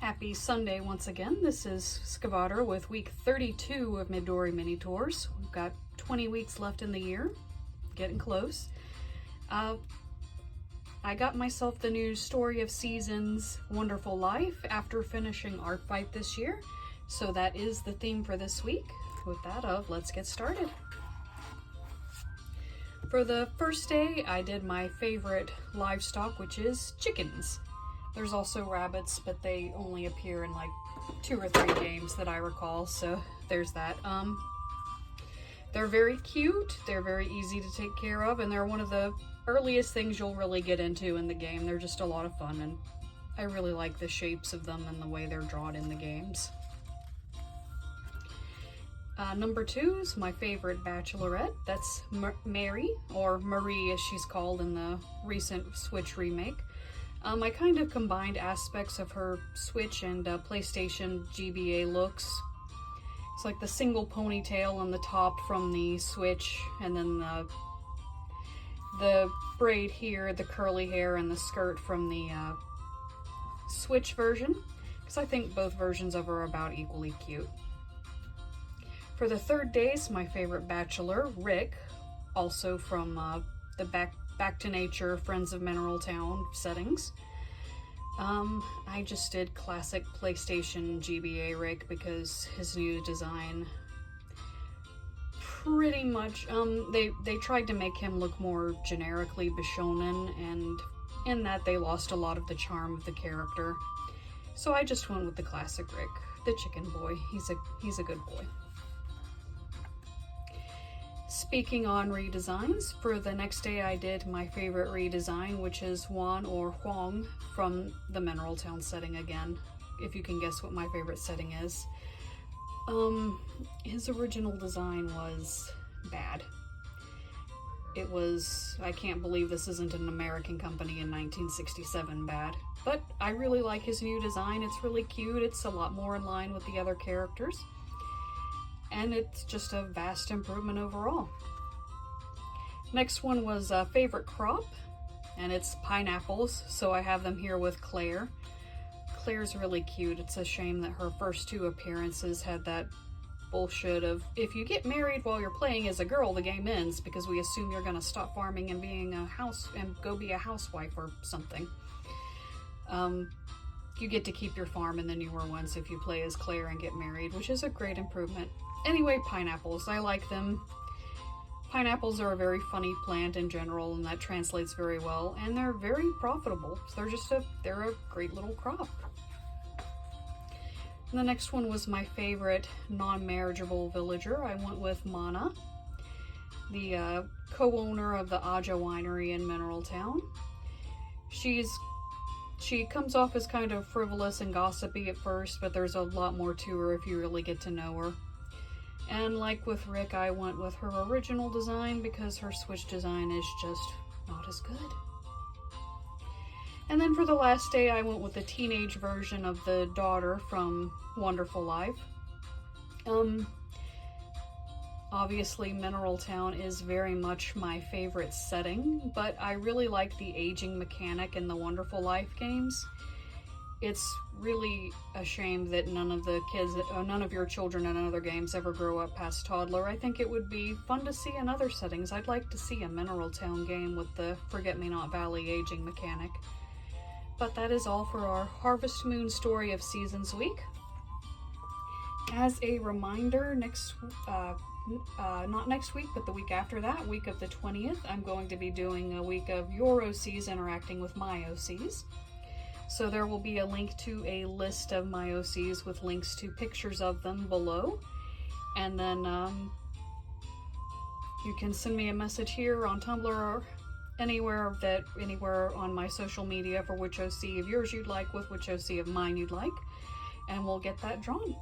Happy Sunday once again. This is Skavater with week 32 of Midori Minitours. We've got 20 weeks left in the year, getting close. I got myself the new Story of Seasons Wonderful Life after finishing Art Fight this year. So that is the theme for this week. With that let's get started. For the first day, I did my favorite livestock, which is chickens. There's also rabbits, but they only appear in like 2 or 3 games that I recall, so there's that. They're very cute, they're very easy to take care of, and they're one of the earliest things you'll really get into in the game. They're just a lot of fun, and I really like the shapes of them and the way they're drawn in the games. Number 2 is my favorite bachelorette. That's Mary, or Marie as she's called in the recent Switch remake. I kind of combined aspects of her Switch and PlayStation GBA looks. It's like the single ponytail on the top from the Switch, and then the braid here, the curly hair, and the skirt from the Switch version, because I think both versions of her are about equally cute. For the third day is my favorite bachelor, Rick, also from the Back to Nature, Friends of Mineral Town settings. I just did classic PlayStation GBA Rick because his new design pretty much, they tried to make him look more generically Bishonen, and in that they lost a lot of the charm of the character. So I just went with the classic Rick, the chicken boy. He's a good boy. Speaking on redesigns, for the next day I did my favorite redesign, which is Juan or Huang from the Mineral Town setting again, if you can guess what my favorite setting is. His original design was bad. It was, I can't believe this isn't an American company in 1967 bad, but I really like his new design. It's really cute, it's a lot more in line with the other characters. And it's just a vast improvement overall. Next one was favorite crop, and it's pineapples, so I have them here with Claire. Claire's really cute. It's a shame that her first 2 appearances had that bullshit of, if you get married while you're playing as a girl, the game ends, because we assume you're gonna stop farming and being a house and go be a housewife or something. You get to keep your farm in the newer ones if you play as Claire and get married, which is a great improvement. Anyway, pineapples, I like them. Pineapples are a very funny plant in general, and that translates very well, and they're very profitable. So they're a great little crop. And the next one was my favorite non-marriageable villager. I went with Mana, the co-owner of the Aja winery in Mineral Town. She comes off as kind of frivolous and gossipy at first, but there's a lot more to her if you really get to know her. And like with Rick, I went with her original design because her Switch design is just not as good. And then for the last day, I went with the teenage version of the daughter from Wonderful Life. Obviously, Mineral Town is very much my favorite setting, but I really like the aging mechanic in the Wonderful Life games. It's really a shame that none of your children in other games ever grow up past toddler. I think it would be fun to see in other settings. I'd like to see a Mineral Town game with the Forget-Me-Not Valley aging mechanic. But that is all for our Harvest Moon Story of Seasons week. As a reminder, not next week, but the week after that, week of the 20th, I'm going to be doing a week of your OCs interacting with my OCs. So there will be a link to a list of my OCs with links to pictures of them below. And then you can send me a message here on Tumblr or anywhere on my social media for which OC of yours you'd like with which OC of mine you'd like, and we'll get that drawn.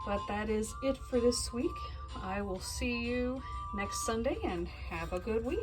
But that is it for this week. I will see you next Sunday, and have a good week.